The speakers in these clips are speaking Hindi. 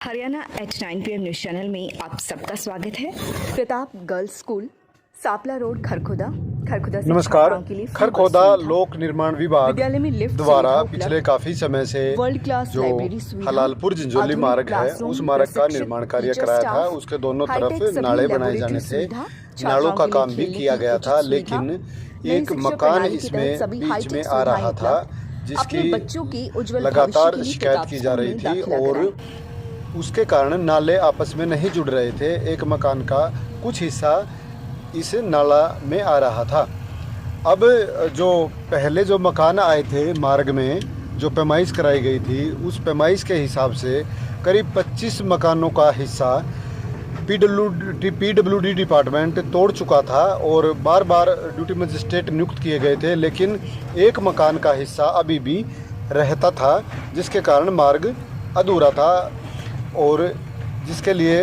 Haryana H 9 PM news channel में आप सबका स्वागत है। Pratap girls school, Sapla road, Kharkhoda से नमस्कार। छात्राओं के लिए खरखोदा लोक निर्माण विभाग विद्यालय में लिफ्ट द्वारा सुविधा पिछले काफी समय से वर्ल्ड क्लास जो लाइब्रेरी सुविधा, हलालपुर जिंजोली आधुनिक मार्ग है क्लासरूम, उस मार्ग का प्रशिक्षित निर्माण कार्य टीचर कराया था। स्टाफ, उसके दोनों हाईटेक तरफ सभी नाले बनाए लेबोरेटरी जाने थे। सुविधा, नालों का छात्राओं के काम लिए भी खेलने किया की गया उचित था, सुविधा, लेकिन नई एक शिक्षा मकान प्रणाली के तहत इसमें सभी बीच हाईटेक में आ सुविधाएं रहा था उपलब्ध। जिसकी अपने बच्चों की उज्जवल भविष्य लगातार के लिए शिकायत प्रताप की जा स्कूल रही में थी दाखिला और कराएं। उसके कारण नाले आपस में नहीं जुड़ रहे थे। एक मकान का कुछ हिस्सा इस नाला में आ रहा था। अब जो पहले जो मकान आए थे मार्ग में, जो पैमाइश कराई गई थी, उस पैमाइश के हिसाब से करीब 25 मकानों का हिस्सा पीडब्ल्यूडी डिपार्टमेंट तोड़ चुका था और बार बार ड्यूटी मजिस्ट्रेट नियुक्त किए गए थे, लेकिन एक मकान का हिस्सा अभी भी रहता था, जिसके कारण मार्ग अधूरा था और जिसके लिए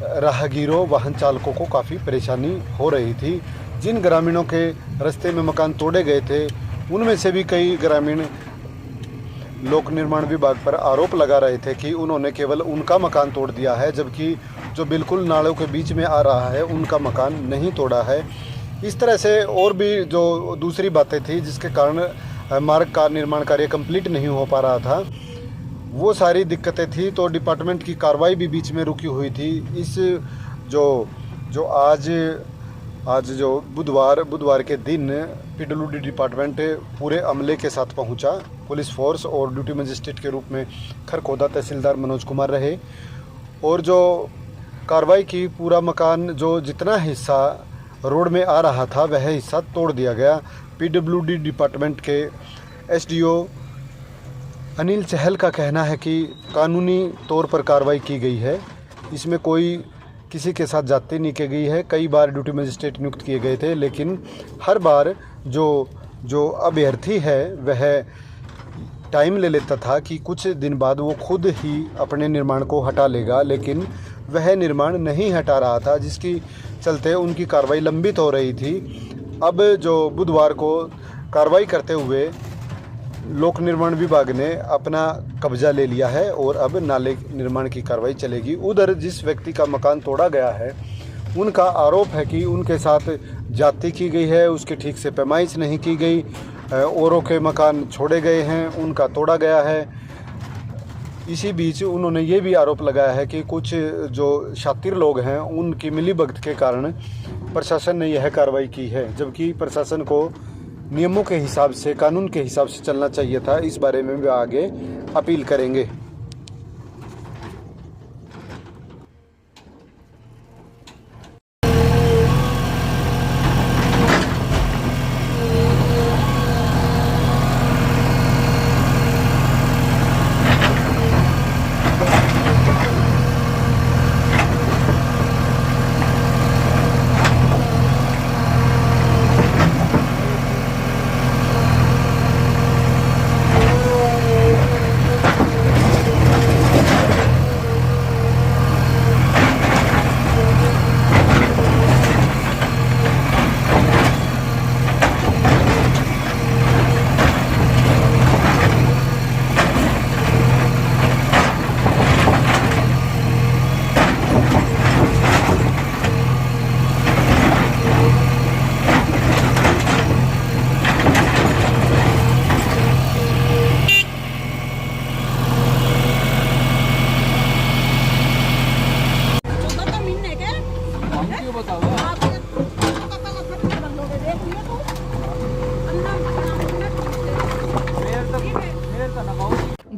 राहगीरों, वाहन चालकों को काफ़ी परेशानी हो रही थी। जिन ग्रामीणों के रास्ते में मकान तोड़े गए थे, उनमें से भी कई ग्रामीण लोक निर्माण विभाग पर आरोप लगा रहे थे कि उन्होंने केवल उनका मकान तोड़ दिया है, जबकि जो बिल्कुल नालों के बीच में आ रहा है उनका मकान नहीं तोड़ा है। इस तरह से और भी जो दूसरी बातें थी जिसके कारण मार्ग का निर्माण कार्य कंप्लीट नहीं हो पा रहा था, वो सारी दिक्कतें थी। तो डिपार्टमेंट की कार्रवाई भी बीच में रुकी हुई थी। इस जो आज जो बुधवार के दिन पीडब्ल्यूडी डिपार्टमेंट पूरे अमले के साथ पहुंचा। पुलिस फोर्स और ड्यूटी मजिस्ट्रेट के रूप में खरखोदा तहसीलदार मनोज कुमार रहे और जो कार्रवाई की, पूरा मकान जो जितना हिस्सा रोड में आ रहा था वह हिस्सा तोड़ दिया गया। पीडब्ल्यूडी डिपार्टमेंट के एसडीओ अनिल चहल का कहना है कि कानूनी तौर पर कार्रवाई की गई है, इसमें कोई किसी के साथ जाती नहीं की गई है। कई बार ड्यूटी मजिस्ट्रेट नियुक्त किए गए थे, लेकिन हर बार जो अभ्यर्थी है वह टाइम ले लेता था कि कुछ दिन बाद वो खुद ही अपने निर्माण को हटा लेगा, लेकिन वह निर्माण नहीं हटा रहा था, जिसकी चलते उनकी कार्रवाई लंबित हो रही थी। अब जो बुधवार को कार्रवाई करते हुए लोक निर्माण विभाग ने अपना कब्जा ले लिया है और अब नाले निर्माण की कार्रवाई चलेगी। उधर जिस व्यक्ति का मकान तोड़ा गया है, उनका आरोप है कि उनके साथ जाति की गई है, उसकी ठीक से पैमाइश नहीं की गई, औरों के मकान छोड़े गए हैं, उनका तोड़ा गया है। इसी बीच उन्होंने ये भी आरोप लगाया है कि कुछ जो शातिर लोग हैं उनकी मिलीभगत के कारण प्रशासन ने यह कार्रवाई की है, जबकि प्रशासन को नियमों के हिसाब से, कानून के हिसाब से चलना चाहिए था। इस बारे में भी आगे अपील करेंगे।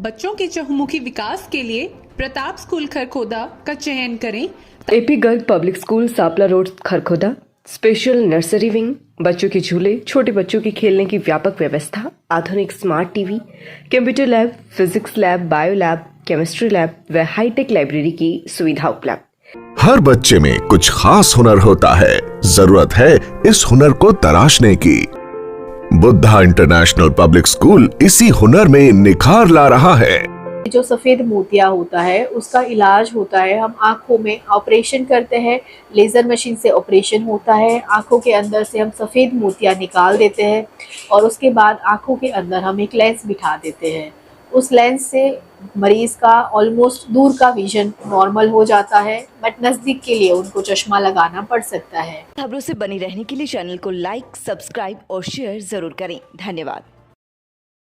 बच्चों के चहुमुखी विकास के लिए प्रताप स्कूल खरखोदा का चयन करें। AP girl public school, Sapla road, Kharkhoda. Special nursery wing, बच्चों के झूले, छोटे बच्चों के खेलने की व्यापक व्यवस्था, आधुनिक smart TV, computer lab, physics lab, bio lab, chemistry lab व हाईटेक लाइब्रेरी की सुविधा उपलब्ध। हर बच्चे में कुछ खास हुनर होता है, जरूरत है इस हुनर को तराशने की। बुद्धा इंटरनेशनल पब्लिक स्कूल इसी हुनर में निखार ला रहा है। जो सफ़ेद मोतिया होता है उसका इलाज होता है, हम आँखों में ऑपरेशन करते हैं, लेज़र मशीन से ऑपरेशन होता है, आँखों के अंदर से हम सफ़ेद मोतिया निकाल देते हैं और उसके बाद आँखों के अंदर हम एक लेंस बिठा देते हैं। उस लेंस से मरीज का ऑलमोस्ट दूर का विजन नॉर्मल हो जाता है, बट नज़दीक के लिए उनको चश्मा लगाना पड़ सकता है। खबरों से बनी रहने के लिए चैनल को लाइक, सब्सक्राइब और शेयर जरूर करें। धन्यवाद।